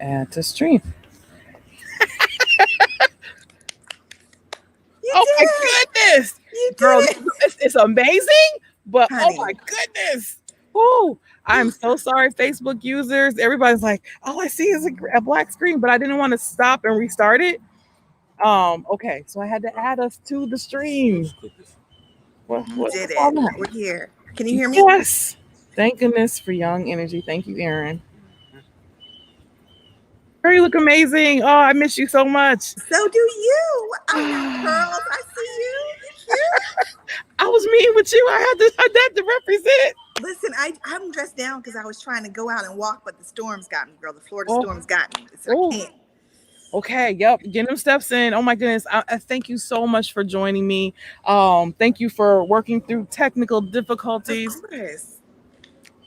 Add to stream. You Oh my did it. goodness, You girl, did it, it's amazing. But oh honey. my goodness, whoo! I'm so sorry, Facebook users. Everybody's like, all I see is a black screen, but I didn't want to stop and restart it. Okay, so I had to add us to the stream. You did What's it. on that? We're here. Can you hear me? Yes. Thank goodness for young energy. Thank you, Aaron. Girl, you look amazing. Oh, I miss you so much. So do you. I got I curls. I see you. You cute. was meeting with you. I had to represent. Listen, I'm dressed down because I was trying to go out and walk, but the storms got me, girl. The Florida Oh, storms got me. So I oh. can't. Okay, yep, get them steps in. Oh my goodness, I thank you so much for joining me. Thank you for working through technical Of difficulties. course.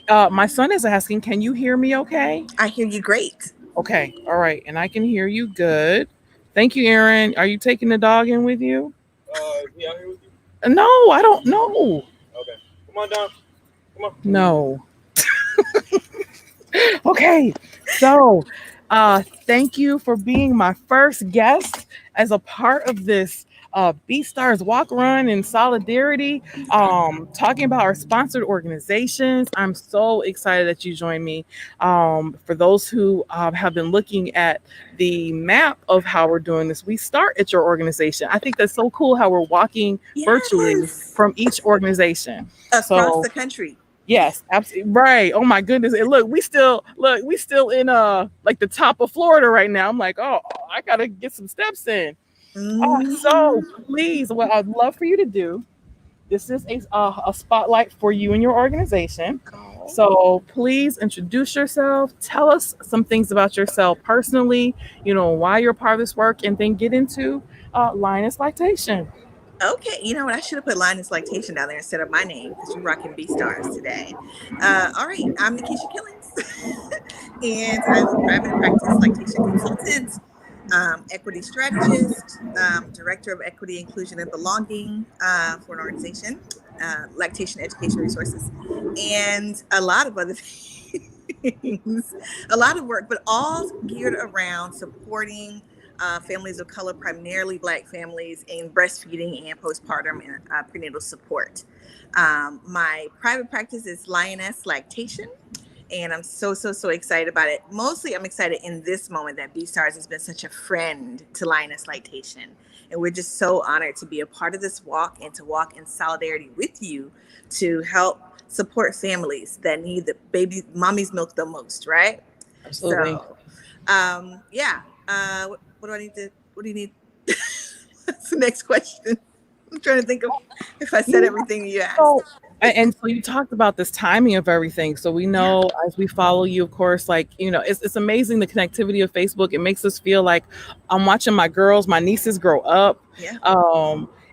My son is asking, can you hear me? Okay. I hear you great. Okay, all right, and I can hear you good. Thank you, Aaron. Are you taking the dog in with you? Yeah, I'm here with you. No, I don't know. Okay. Come on down. Come on. No. Okay, so thank you for being my first guest as a part of this BSTARS walk run in solidarity, talking about our sponsored organizations. I'm so excited that you joined me. For those who have been looking at the map of how we're doing this, we start at your organization. I think that's so cool how we're walking virtually Yes. from each organization. Across So the country. yes, absolutely right. Oh my goodness. And look, we still in like the top of Florida right now. I'm like, oh, I gotta get some steps in. So please, what I'd love for you to do, this is a spotlight for you and your organization. Oh. So please introduce yourself. Tell us some things about yourself personally, why you're part of this work, and then get into Lioness Lactation. Okay, you know what? I should have put Linus Lactation down there instead of my name because you're rocking BSTARS today. All right, I'm Nikisha Killings, and I'm a private practice lactation consultant, equity strategist, director of equity, inclusion, and belonging for an organization, lactation education resources, and a lot of other things, a lot of work, but all geared around supporting families of color, primarily Black families, in breastfeeding and postpartum and prenatal support. My private practice is Lioness Lactation, and I'm so excited about it. Mostly, I'm excited in this moment that BSTARS has been such a friend to Lioness Lactation, and we're just so honored to be a part of this walk and to walk in solidarity with you to help support families that need the baby mommy's milk the most, right? Absolutely. So, yeah. What do I need to? What do you need? That's the next question. I'm trying to think of if I said everything you asked. So you talked about this timing of everything. So we know as we follow you, of course, like, it's amazing the connectivity of Facebook. It makes us feel like I'm watching my nieces grow up. Yeah.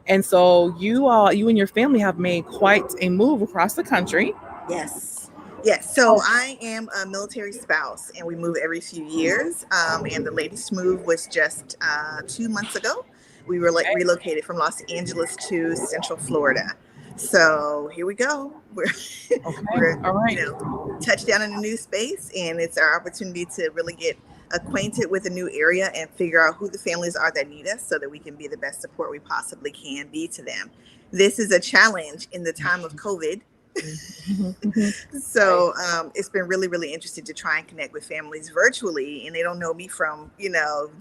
And so you and your family have made quite a move across the country. Yes. Yes. So I am a military spouse, and we move every few years. And the latest move was just 2 months ago. We were relocated from Los Angeles to Central Florida. So here we go. We're All right. Touchdown in a new space, and it's our opportunity to really get acquainted with a new area and figure out who the families are that need us so that we can be the best support we possibly can be to them. This is a challenge in the time of COVID. So it's been really interesting to try and connect with families virtually, and they don't know me from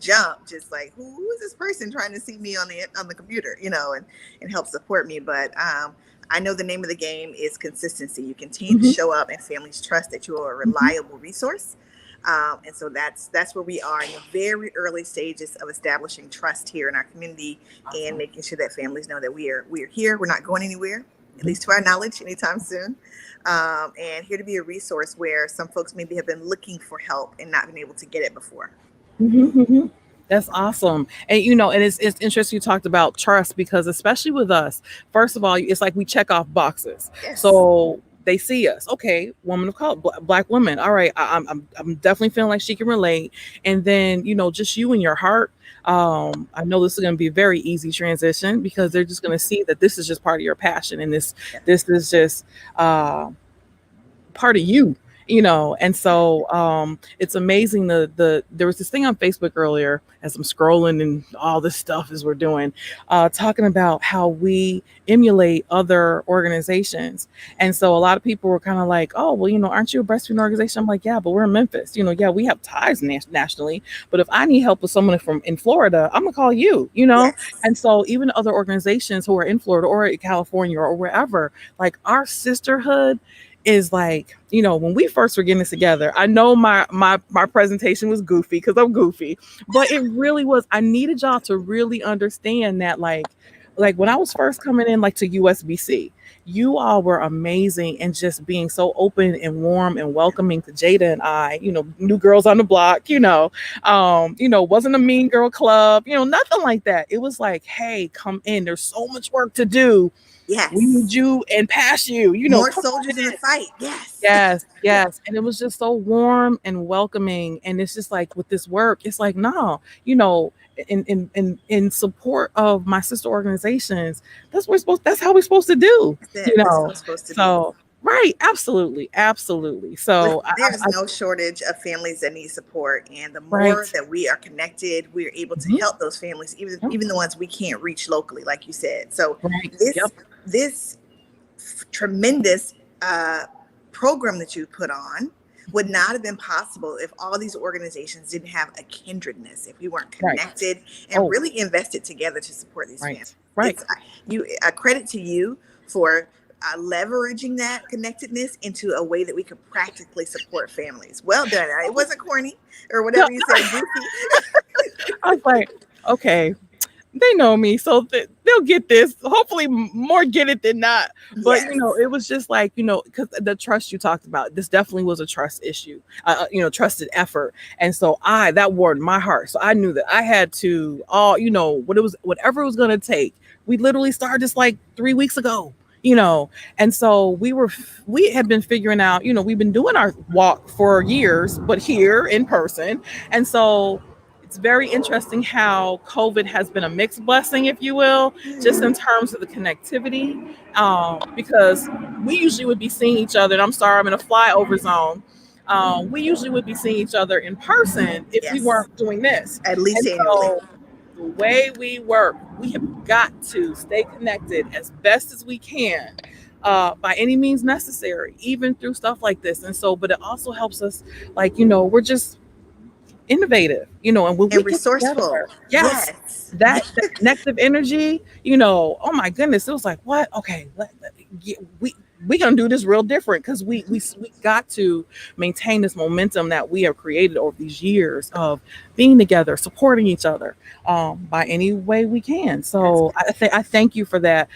jump, just like who is this person trying to see me on the computer, and help support me. But I know the name of the game is consistency. You continue to show up, and families trust that you are a reliable resource. And so that's where we are in the very early stages of establishing trust here in our community and making sure that families know that we are here. We're not going anywhere, at least to our knowledge, anytime soon. And here to be a resource where some folks maybe have been looking for help and not been able to get it before. That's awesome. And and it's interesting you talked about trust, because especially with us, first of all, it's like we check off boxes. Yes. So they see us, okay, woman of color, Black woman, all right, I'm definitely feeling like she can relate. And then just you and your heart, I know this is going to be a very easy transition, because they're just going to see that this is just part of your passion, and this is just part of you. And so it's amazing. There was this thing on Facebook earlier as I'm scrolling and all this stuff as we're doing, talking about how we emulate other organizations. And so a lot of people were kind of like, oh, well, aren't you a breastfeeding organization? I'm like, yeah, but we're in Memphis. Yeah, we have ties nationally, but if I need help with someone from in Florida, I'm gonna call you. Yes. And so even other organizations who are in Florida or in California or wherever, like our sisterhood is like, when we first were getting this together, I know my presentation was goofy because I'm goofy, but it really was. I needed y'all to really understand that, like when I was first coming in, like to USBC, you all were amazing and just being so open and warm and welcoming to Jada and I, new girls on the block, wasn't a mean girl club, nothing like that. It was like, hey, come in. There's so much work to do. We need Yes. you and pass you, More come on soldiers in the in. fight. Yes. Yes, Yes. yes. And it was just so warm and welcoming. And it's just like with this work, it's like, no, in support of my sister organizations, that's how we're supposed to do, That's it. you That's how know. it's supposed to be. So right, absolutely, absolutely. So Listen, there's no shortage of families that need support, and the more right. that we are connected, we're able to Mhm. help those families, even Yep. even the ones we can't reach locally, like you said. So Right. this Yep. this tremendous program that you put on would not have been possible if all these organizations didn't have a kindredness, if we weren't Right. connected and Oh, really invested together to support these families. right. Right. It's you a credit to you for leveraging that connectedness into a way that we could practically support families. Well done. It wasn't corny or No, whatever you said, goofy. I was like, okay, they know me, so they'll get this. Hopefully, more get it than not. But Yes. it was just like, because the trust you talked about, this definitely was a trust issue, trusted effort, and so that warmed my heart. So I knew that I had to, whatever it was going to take. We literally started this like 3 weeks ago. And so we had been figuring out. We've been doing our walk for years, but here in person, and so it's very interesting how COVID has been a mixed blessing, if you will, just in terms of the connectivity. Because we usually would be seeing each other, and I'm sorry, I'm in a flyover zone. We usually would be seeing each other in person if we Yes. weren't doing this. At least And annually. so the way we work, we have got to stay connected as best as we can. By any means necessary, even through stuff like this. And so, but it also helps us, like, we're just innovative, and when we And get resourceful. together, yes, Yes. that connective energy, oh my goodness, it was like, what? Okay, we gonna do this real different because we got to maintain this momentum that we have created over these years of being together, supporting each other, by any way we can. That's So I thank you for that.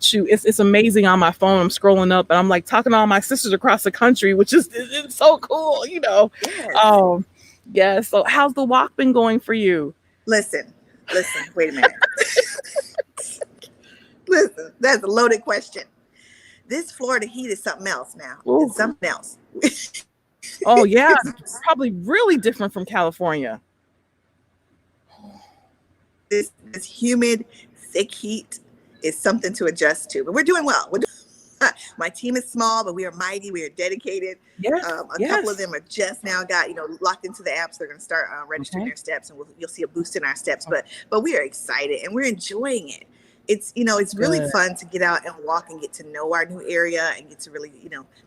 Shoot, it's amazing. On my phone, I'm scrolling up and I'm like talking to all my sisters across the country, which is it's so cool. yes. um yeah. So how's the walk been going for you? Listen, wait a minute. Listen, that's a loaded question. This Florida heat is something else now. Ooh. It's something else. Oh yeah, probably really different from California. This humid, thick heat is something to adjust to. But we're doing well. My team is small, but we are mighty. We are dedicated. Yes, A couple of yes. them are just now got locked into the apps. They're going to start registering Okay, their steps, and you'll see a boost in our steps. But we are excited and we're enjoying it. It's really good. fun to get out and walk and get to know our new area and get to really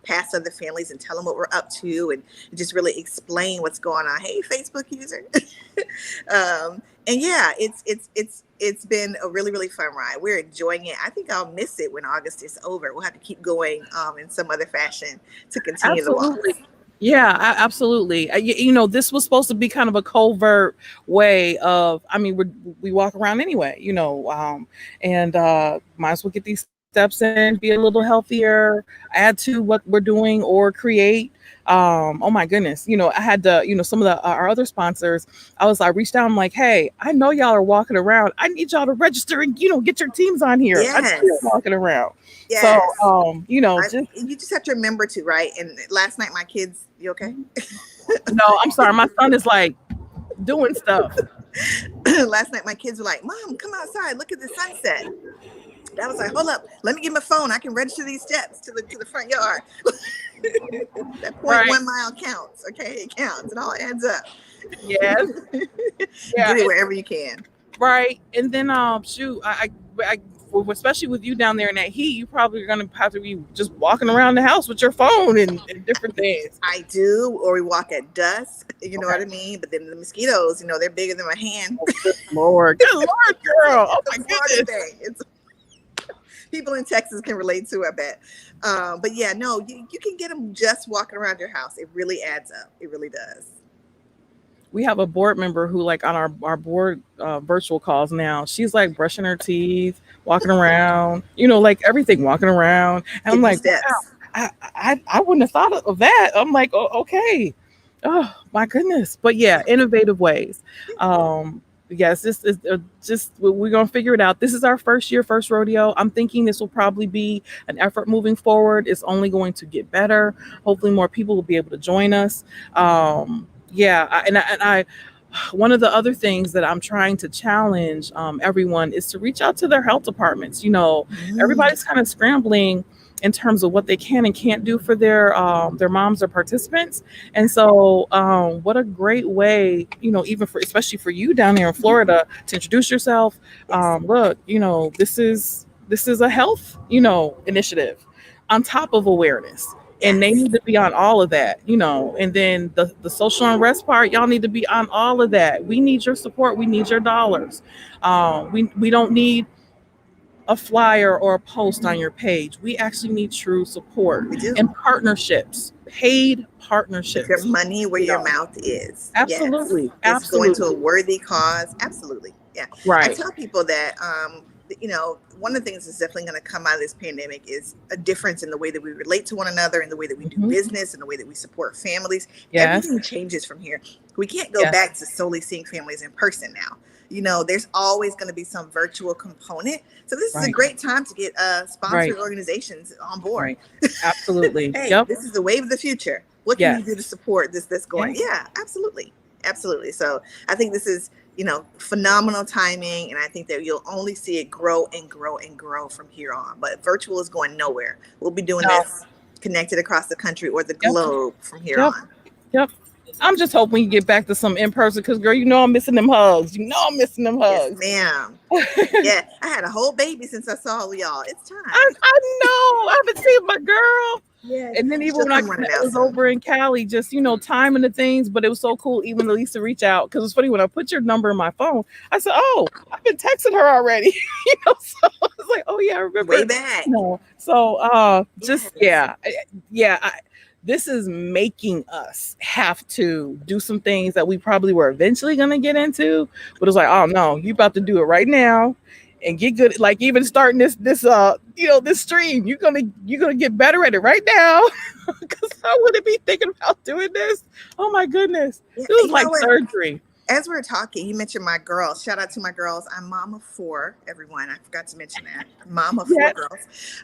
pass other families and tell them what we're up to and just really explain what's going on. Hey, Facebook user. And yeah, it's been a really really fun ride. We're enjoying it. I think I'll miss it when August is over. We'll have to keep going in some other fashion to continue the Absolutely. walks. Yeah, absolutely. This was supposed to be kind of a covert way of, I mean, we walk around anyway, and might as well get these steps in, be a little healthier, add to what we're doing or create. Oh my goodness, I had to, some of our other sponsors. I reached out. I'm like, hey, I know y'all are walking around. I need y'all to register and get your teams on here. I know you're Yes, walking around. So, yes. just You just have to remember to, right? And last night, my kids, you okay? no, I'm sorry. My son is like doing stuff. Last night, my kids were like, "Mom, come outside. Look at the sunset." I was like, "Hold up, let me get my phone. I can register these steps to the front yard." That point Right. 1 mile counts. Okay, it counts. It all adds up. Yes. Yeah. Get it wherever you can. Right. And then shoot, well, especially with you down there in that heat, you probably are gonna have to be just walking around the house with your phone and different things. I do, or we walk at dusk. You know what Okay. I mean? But then the mosquitoes, they're bigger than my hand. Oh, good Lord. Good Lord, girl. Oh It's my a Florida goodness. thing. It's people in Texas can relate to, I bet. But yeah, no, you can get them just walking around your house. It really adds up. It really does. We have a board member who like on our board virtual calls now, she's like brushing her teeth, walking around, like everything walking around. And I'm Getting the like, wow, steps. I wouldn't have thought of that. I'm like, oh, okay. Oh my goodness. But yeah, innovative ways. Yes, this is just we're gonna figure it out. This is our first year, first rodeo. I'm thinking this will probably be an effort moving forward. It's only going to get better. Hopefully, more people will be able to join us. Yeah, and I one of the other things that I'm trying to challenge everyone is to reach out to their health departments. Mm, Everybody's kind of scrambling in terms of what they can and can't do for their moms or participants. And so, what a great way, even for especially for you down there in Florida, to introduce yourself. yes, Look, this is a health, initiative on top of awareness, and they yes, need to be on all of that, and then the social unrest part, y'all need to be on all of that. We need your support, we need your dollars. We don't need a flyer or a post on your page. We actually need true support we do. and partnerships, paid Put your partnerships. money where you your know mouth is. Yes. Absolutely, It's going to a absolutely. worthy cause. Absolutely. Yeah. I Right. tell people that, one of the things that's definitely going to come out of this pandemic is a difference in the way that we relate to one another, and the way that we do Hmm. business, and the way that we support families. Yes. Everything changes from here. We can't go Yes. back to solely seeing families in person now. There's always going to be some virtual component. So this is a Right. great time to get Right. sponsored organizations on board. Right. Absolutely. Hey, Yep. this is the wave of the future. What can you do to Yes. support this going? Yes. Yeah, absolutely. Absolutely. So I think this is, phenomenal timing. And I think that you'll only see it grow and grow and grow from here on. But virtual is going nowhere. We'll be doing No. this connected across the country or the Yep. globe from here Yep. on. Yep. I'm just hoping you get back to some in person, because girl, I'm missing them hugs. I'm missing them Yes, hugs. ma'am. Yeah, I had a whole baby since I saw y'all. It's time. I know. I haven't seen my girl. Yes, And then even she'll when I come running out was soon. over in Cali, just timing the things, but it was so cool even at least to reach out, because it's funny when I put your number in my phone, I said, "Oh, I've been texting her already." So I was like, "Oh yeah, I remember." Way back. So just Yes. yeah. This is making us have to do some things that we probably were eventually gonna get into, but it's like, oh no, you about to do it right now and get good. Like even starting this stream, you're gonna get better at it right now. Because I wouldn't be thinking about doing this. Oh my goodness, Yeah, it was you know like what? surgery. As we are talking, you mentioned my girls. Shout out to my girls. I'm mom of four, everyone. I forgot to mention that. Mom of four Yes, girls.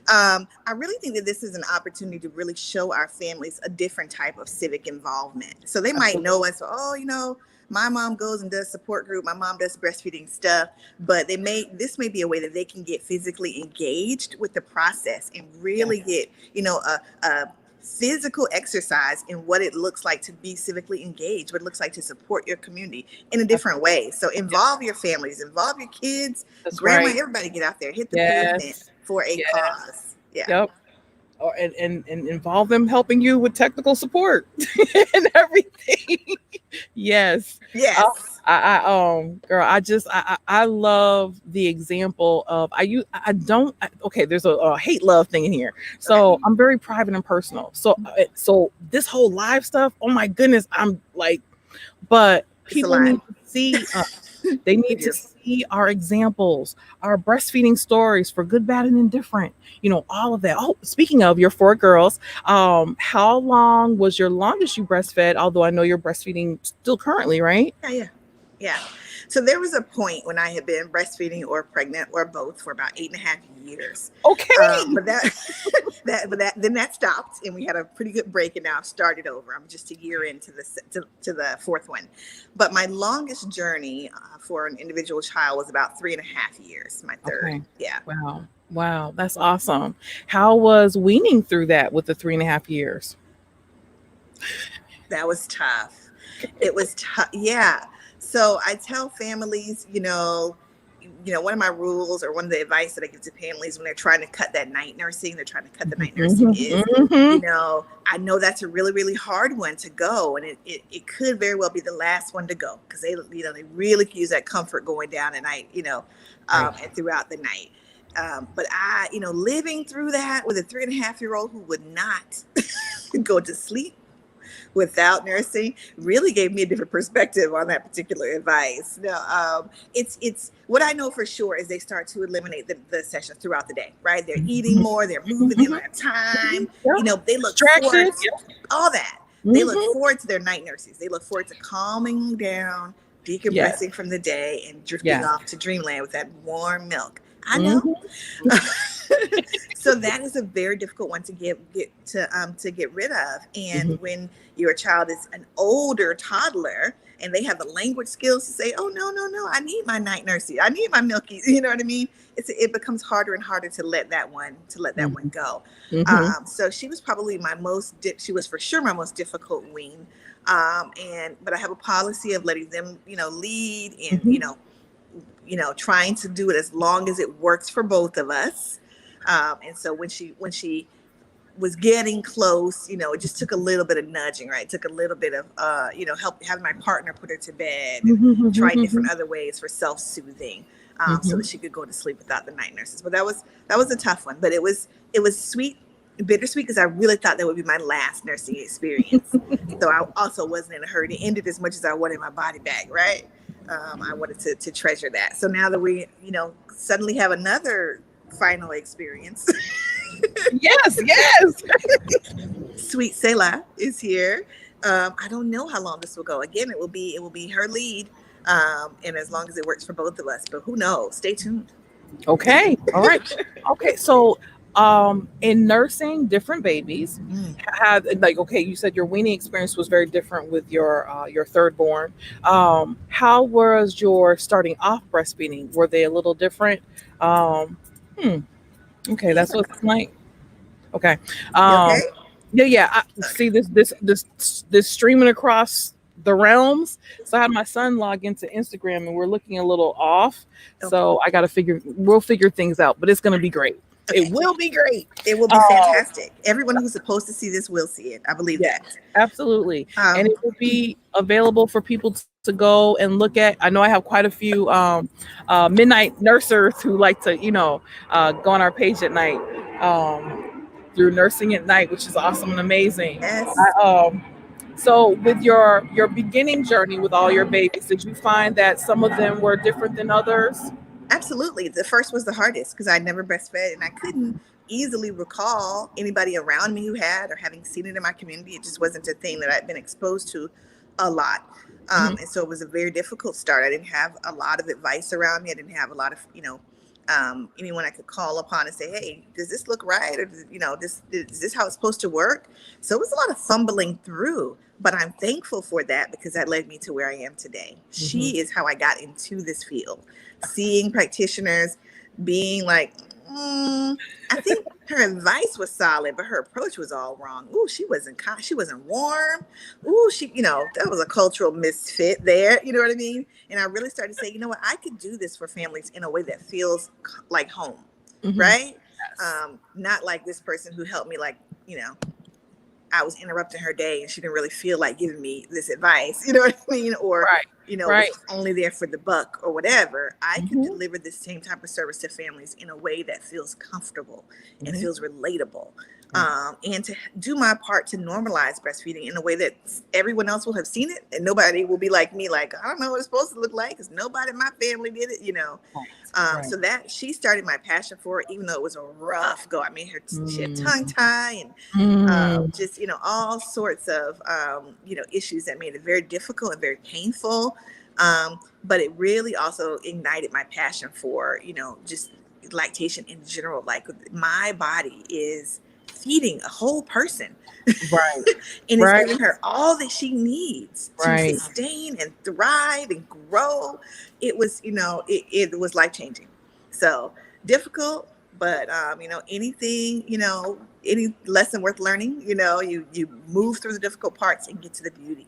I really think that this is an opportunity to really show our families a different type of civic involvement. So they might absolutely. know us, oh, my mom goes and does support group. My mom does breastfeeding stuff, but this may be a way that they can get physically engaged with the process and Yes, really get, a physical exercise in what it looks like to be civically engaged, what it looks like to support your community in a different absolutely. way. So Yes, involve your families, involve your kids, that's grandma, right. everybody get out there, hit the pavement Yes, for a yes. cause. Yeah. Yep. And involve them helping you with technical support and everything. Yes. Uh, Yes. girl, I love the example of I don't okay. There's a hate love thing in here, Okay. so I'm very private and personal. So this whole live stuff, oh my goodness, I'm like, but It's a people lot. need to see us. They We need to do. see our examples, our breastfeeding stories for good, bad, and indifferent. All of that. Oh, speaking of your four girls, how long was your longest you breastfed? Although I know you're breastfeeding still currently, right? Yeah, yeah. Yeah. So there was a point when I had been breastfeeding or pregnant or both for about 8.5 years. Okay. But that, then that stopped, and we had a pretty good break, and now I've started over. I'm just a year into to the fourth one. But my longest journey for an individual child was about 3.5 years. My third. Okay. Yeah. Wow. Wow. That's awesome. How was weaning through that with the 3.5 years? That was tough. It was tough. Yeah. So I tell families, one of my rules or one of the advice that I give to families when they're trying to cut that night nursing, they're trying to cut the night nursing Mm-hmm, is, mm-hmm. I know that's a really, really hard one to go. And it could very well be the last one to go because they really could use that comfort going down at night, Right. and throughout the night. But living through that with a 3.5-year-old who would not go to sleep without nursing really gave me a different perspective on that particular advice. No, it's what I know for sure is they start to eliminate the sessions throughout the day. Right, they're eating Mm-hmm, more, they're moving, they mm-hmm. don't have time. Yeah. They look forward Distractions. to all that. They look Mm-hmm. forward to their night nurses. They look forward to calming down, Yes. decompressing from the day, and drifting Yes. off to dreamland with that warm milk. I know. Mm-hmm. So that is a very difficult one to get rid of. And Mm-hmm. when your child is an older toddler and they have the language skills to say, "Oh no, no, no, I need my night nursey, I need my milkies," you know what I mean? It becomes harder and harder to let that one go. Mm-hmm. So she was probably she was for sure my most difficult wean. But I have a policy of letting them, lead and Mm-hmm. trying to do it as long as it works for both of us. And so when she was getting close, it just took a little bit of nudging, right? It took a little bit of, help having my partner put her to bed and try different other ways for self-soothing, so Mm-hmm. that she could go to sleep without the night nurses. But that was a tough one, but it was sweet, bittersweet, because I really thought that would be my last nursing experience. So I also wasn't in a hurry to end it as much as I wanted my body back, right? I wanted to treasure that. So now that we, suddenly have another final experience, Yes. Yes. Sweet Selah is here. I don't know how long this will go. Again, it will be her lead, and as long as it works for both of us. But who knows? Stay tuned. Okay. All right. Okay. So, in nursing, different babies Mm. have like okay. You said your weaning experience was very different with your third born. How was your starting off breastfeeding? Were they a little different? Um, hmm. Okay, Yeah. that's what it's like. Okay. You okay? Um, yeah, yeah. I see this streaming across the realms. So I had my son log into Instagram, and we're looking a little off. Okay. So I got to we'll figure things out, but it's gonna be great. It Okay. will be great. It will be Um, fantastic. Everyone who's supposed to see this will see it. I believe yes, that. absolutely, and Um, it will be available for people to go and look at. I know I have quite a few midnight nursers who like to, go on our page at night. Through nursing at night, which is awesome and amazing. yes. So with your beginning journey with all your babies, did you find that some of them were different than others? Absolutely. The first was the hardest because I never breastfed and I couldn't easily recall anybody around me who had or having seen it in my community. It just wasn't a thing that I'd been exposed to a lot. Hmm. And so it was a very difficult start. I didn't have a lot of advice around me. I didn't have a lot of, anyone I could call upon and say, "Hey, does this look right? Or, is this how it's supposed to work?" So it was a lot of fumbling through, but I'm thankful for that because that led me to where I am today. Hmm. She is how I got into this field, seeing practitioners, being like, I think her advice was solid, but her approach was all wrong. Ooh, she wasn't kind. She wasn't warm. Ooh, that was a cultural misfit there. You know what I mean? And I really started to say, you know what, I could do this for families in a way that feels like home, Hmm. right? Yes. Not like this person who helped me, like, I was interrupting her day and she didn't really feel like giving me this advice, you know what I mean? Or, Right. was Right. only there for the buck or whatever. I could Hmm. deliver the same type of service to families in a way that feels comfortable and Hmm. feels relatable. Right. And to do my part to normalize breastfeeding in a way that everyone else will have seen it and nobody will be like me, like, I don't know what it's supposed to look like because nobody in my family did it. Right. So Right. that she started my passion for it, even though it was a rough go. I mean, she had tongue Mm. tie and Mm. just all sorts of issues that made it very difficult and very painful. But it really also ignited my passion for just lactation in general. Like my body is feeding a whole person Right. and it's Right. giving her all that she needs to Right. sustain and thrive and grow. It was life changing. So difficult, But anything, any lesson worth learning, you move through the difficult parts and get to the beauty.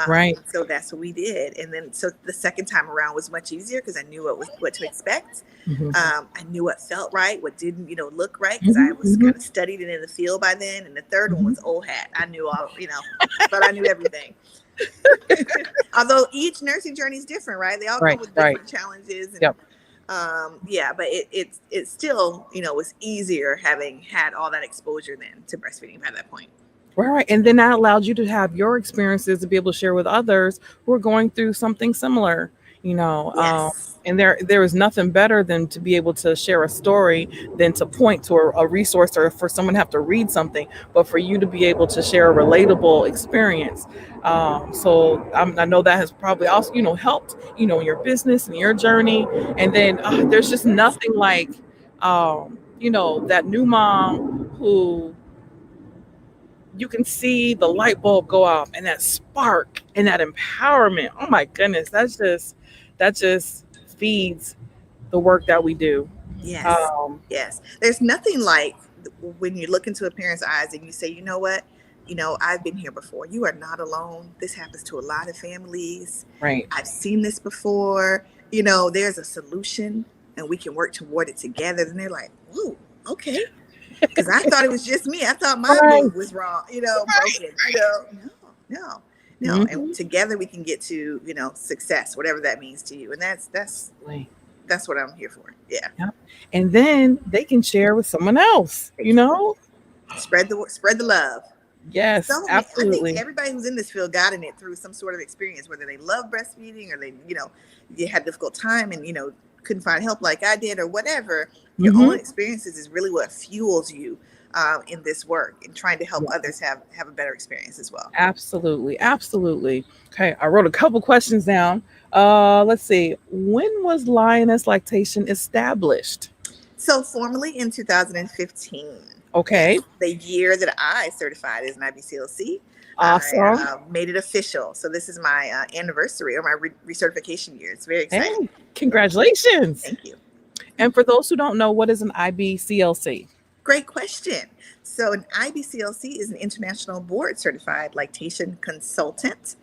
Right. So that's what we did, and then so the second time around was much easier because I knew what to expect. Hmm. I knew what felt right, what didn't, look right, because Hmm. I was Hmm. kind of studied and in the field by then. And the third one Hmm. was old hat. I knew all, thought I knew everything. Although each nursing journey is different, right? They all come Right. with Right. different challenges, and Yep. yeah, but it's still, was easier having had all that exposure then to breastfeeding by that point. Right. And then that allowed you to have your experiences to be able to share with others who are going through something similar, you know. Yes. And there is nothing better than to be able to share a story than to point to a resource or for someone to have to read something, but for you to be able to share a relatable experience. So I know that has probably also, helped, in your business and your journey. And then there's just nothing like, that new mom who you can see the light bulb go off and that spark and that empowerment. Oh my goodness, that just feeds the work that we do. Yes. Um, Yes. There's nothing like when you look into a parent's eyes and you say, you know what? I've been here before. You are not alone. This happens to a lot of families. right. I've seen this before. There's a solution and we can work toward it together. And they're like, whoa, okay. Because I thought it was just me. I thought my boob Right. was wrong, Right. broken. No, no, no. And Hmm. together we can get to, success, whatever that means to you. And that's what I'm here for. Yeah. Yep. And then they can share with someone else, Spread the love. Yes, I think absolutely. everybody who's in this field got in it through some sort of experience, whether they love breastfeeding or they had a difficult time and couldn't find help like I did or whatever. Your Hmm. own experiences is really what fuels you in this work and trying to help others have a better experience as well. Absolutely. Absolutely. Okay, I wrote a couple questions down. Let's see. When was lioness lactation established? So formally in 2015, Okay. yes, the year that I certified as an IBCLC, I Awesome. made it official. So this is my anniversary or my recertification year. It's very Hey, exciting. congratulations. Thank you. And for those who don't know, what is an IBCLC? Great question. So an IBCLC is an international board certified lactation consultant.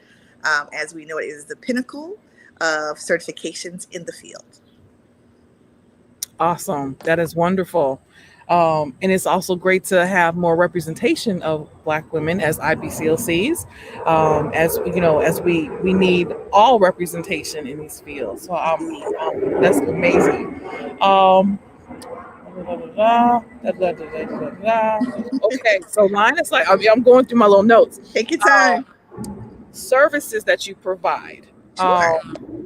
As we know, it is the pinnacle of certifications in the field. Awesome. That is wonderful. And it's also great to have more representation of Black women as IBCLCs, as we need all representation in these fields. So Indeed. that's amazing. Um, okay, so line is like I'm going through my little notes. Take your Um, time. Services that you provide. Sure.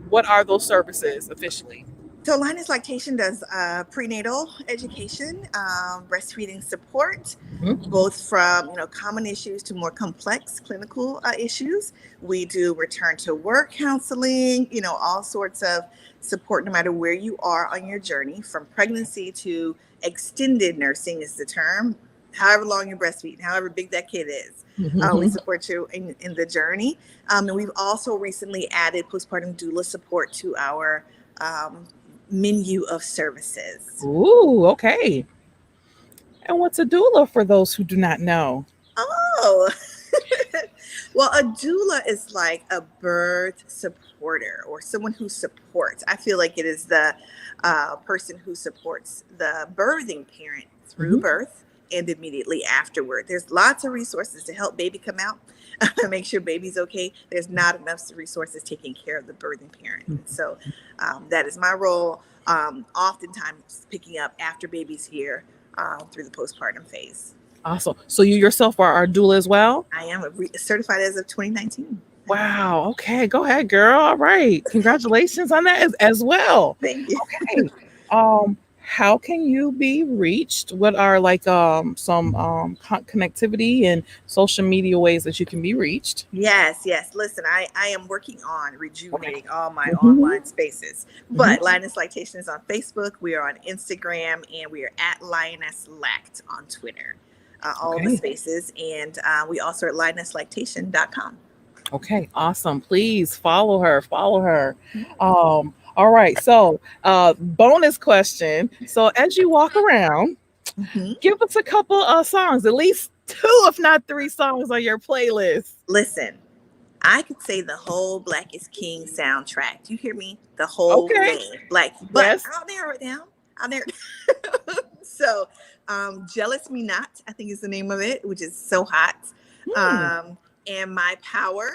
What are those services officially? So Linus Lactation does prenatal education, breastfeeding support, Mhm. both from common issues to more complex clinical issues. We do return to work counseling, all sorts of support no matter where you are on your journey, from pregnancy to extended nursing is the term. However long you're breastfeeding, however big that kid is, we Mhm. support you in the journey. And we've also recently added postpartum doula support to our um, menu of services. Ooh, okay. And what's a doula for those who do not know? Oh, well, a doula is like a birth supporter or someone who supports. I feel like it is the person who supports the birthing parent through Mhm. birth and immediately afterward. There's lots of resources to help baby come out, make sure baby's okay. There's not enough resources taking care of the birthing parent. And so that is my role, oftentimes picking up after baby's here through the postpartum phase. Awesome. So you yourself are a doula as well? I am certified as of 2019. Wow. Okay. Go ahead, girl. All right. Congratulations on that as well. Thank you. Okay. How can you be reached? What are like some connectivity and social media ways that you can be reached? Yes, yes. Listen, I am working on Okay. rejuvenating all my Hmm. online spaces. Hmm. But Lioness Lactation is on Facebook. We are on Instagram, and we are at Lioness Lact on Twitter. All the Okay. spaces. And we also are at lionesslactation.com. Okay, awesome. Please follow her. Follow her. Um, All right. So, bonus question. So, as you walk around, Mhm. give us a couple of songs, at least two, if not three songs on your playlist. Listen, I could say the whole Black is King soundtrack. You hear me? The whole Okay. thing. Black, but Yes. I'll narrow it down. I'll narrow so Jealous Me Not, I think is the name of it, which is so hot. Hmm. And My Power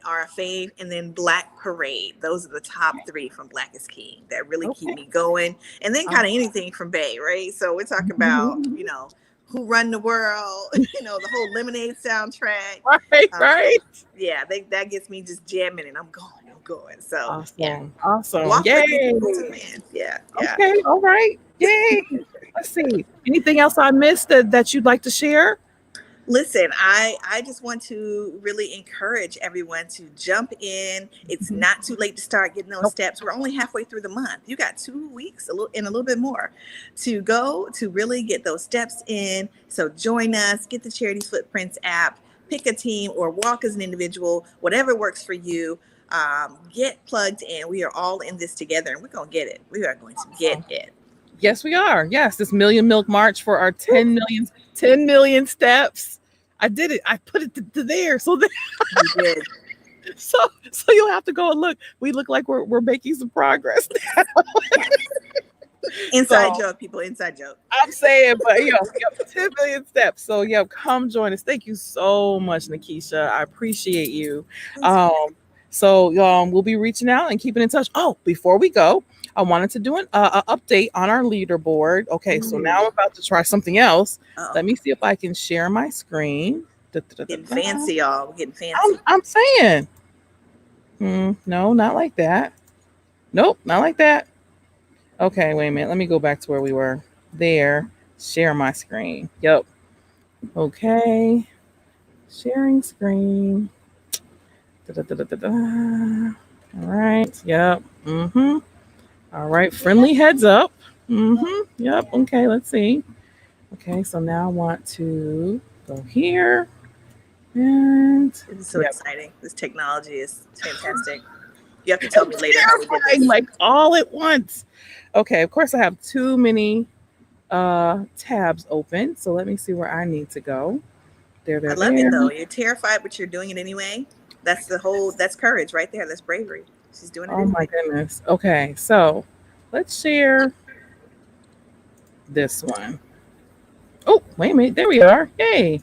are a fave, and then Black Parade. Those are the top three from Black is King that really keep Okay. me going. And then Uh, kind of anything from Bay, right? So we're talking about, mhm. Who Run the World, the whole Lemonade soundtrack. Right. Um, Right. yeah, that gets me just jamming, and I'm going. So yeah, Awesome. Awesome. walk with me, Yay. people too, man. Yeah, yeah. Okay. All right. Yay. Let's see. Anything else I missed that you'd like to share? Listen, I just want to really encourage everyone to jump in. It's Mhm. not too late to start getting those Nope. steps. We're only halfway through the month. You got 2 weeks, a little bit more, to go to really get those steps in. So join us. Get the Charity Footprints app. Pick a team or walk as an individual. Whatever works for you. Get plugged in. We are all in this together, and we're gonna get it. We are going to get Awesome. it. Yes, we are. Yes, this Million Milk March for our Woo. 10 million steps. I did it. I put it to there. So You did. so you'll have to go and look. We look like we're making some progress. Inside So joke, people. Inside joke. I'm saying, but 10 million steps. So come join us. Thank you so much, Nikisha. I appreciate you. Um, we'll be reaching out and keeping in touch. Oh, before we go, I wanted to do an update on our leaderboard. Okay, so now Ooh. I'm about to try something else. Uh-oh. Let me see if I can share my screen. Da, da, da, da, Getting da. fancy, y'all. We're getting fancy. I'm saying, no, not like that. Nope, not like that. Okay, wait a minute. Let me go back to where we were. There, share my screen. Yep. Okay, sharing screen. Da, da, da, da, da, da. All right. Yep. All right. Friendly heads up. Yep. Okay. Let's see. Okay. So now I want to go here and This is so yep. exciting. This technology is fantastic. You have to tell I'm me later how we did terrifying, this. like all at once. Okay. Of course, I have too many tabs open. So let me see where I need to go. There. I There. love it There. though. You're terrified, but you're doing it anyway. That's courage right there. That's bravery. She's doing it Oh my anyway. goodness. Okay. So let's share this one. Oh, wait a minute. There we are. Yay.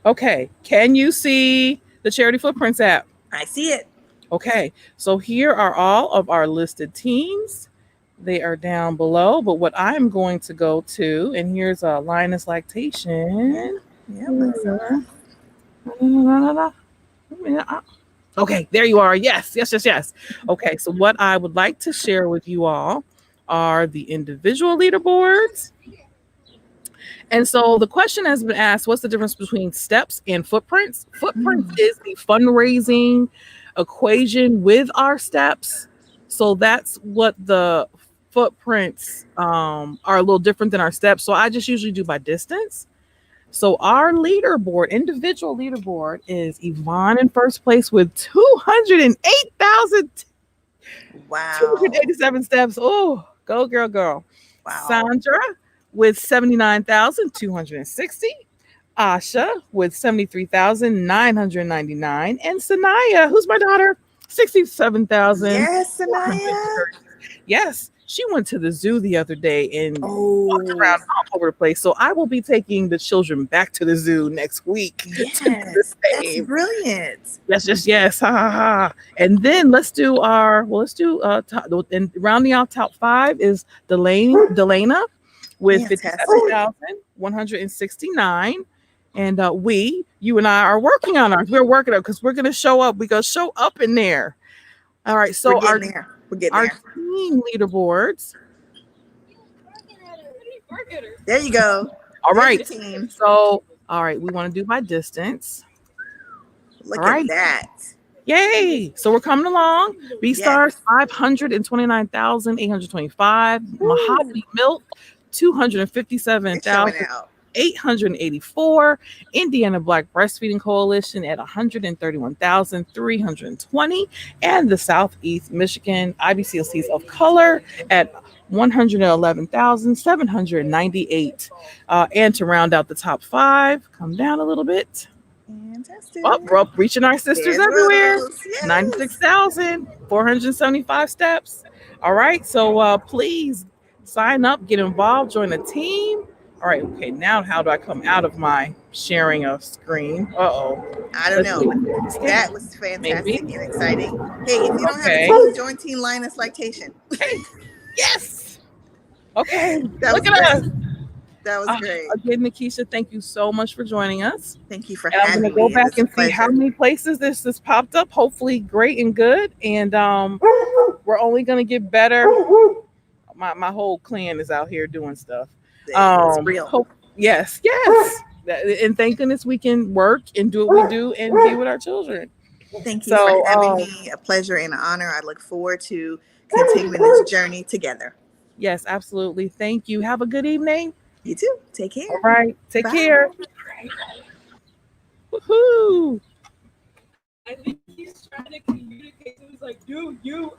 Okay. Can you see the Charity Footprints app? I see it. Okay. So here are all of our listed teams. They are down below. But what I'm going to go to, and here's a Linus Yeah. lactation. Yep, I saw. Okay, there you are. Yes, yes, yes, yes. Okay, so what I would like to share with you all are the individual leaderboards. And so the question has been asked, what's the difference between steps and footprints? Footprints Mm. is the fundraising equation with our steps. So that's what the footprints are a little different than our steps. So I just usually do by distance. So our leaderboard, individual leaderboard, is Yvonne in first place with Wow. 287 steps. Oh, go girl, girl. Wow. Sandra with 79,260. Asha with 73,999. And Sanaya, who's my daughter, 67,430. Yes, Sanaya. Yes, she went to the zoo the other day and walked Oh, around all over the place. So I will be taking the children back to the zoo next week to do the yes. That's same. brilliant. Yes, yes, yes. Ha ha ha. And then let's do top, and rounding out top five is Delana with Fantastic. 57,169. And you and I are working on ours. We're working on because we're gonna show up. We're gonna show up in there. All right. We're So getting there. We're getting our there. team leaderboards. There you go. All There's right. your team. So all right, we want to do by distance. Look All at right. that. Yay! So we're coming along. BSTARS Yes. 529,825. Woo. Mahogany Milk It's showing 257,000. out. 884, Indiana Black Breastfeeding Coalition at 131,320, and the Southeast Michigan IBCLCs of Color at 111,798. And to round out the top five, come down a little bit. Fantastic. Oh, we're up reaching our sisters There's everywhere. Rose. Yes. 96,475 steps. All right. So please sign up, get involved, join the team. All right. Okay. Now, how do I come out of my sharing of screen? I don't know, but that was fantastic and exciting. Hey, if you don't have a team, join Team Lioness Lactation. Okay. Yes. Okay. Look at us. That was great. Again, Nikisha, thank you so much for joining us. Thank you for And having me. I'm going to go back and see how many places this has popped up. Hopefully great and good. And we're only going to get better. My whole clan is out here doing stuff. It's real. Yes. And thank goodness we can work and do what we do and be with our children. Thank you for having me. A pleasure and an honor. I look forward to continuing this journey together. Yes, absolutely. Thank you. Have a good evening. You too. Take care. All right. Take care. Woohoo. I think he's trying to communicate. He's like, dude, you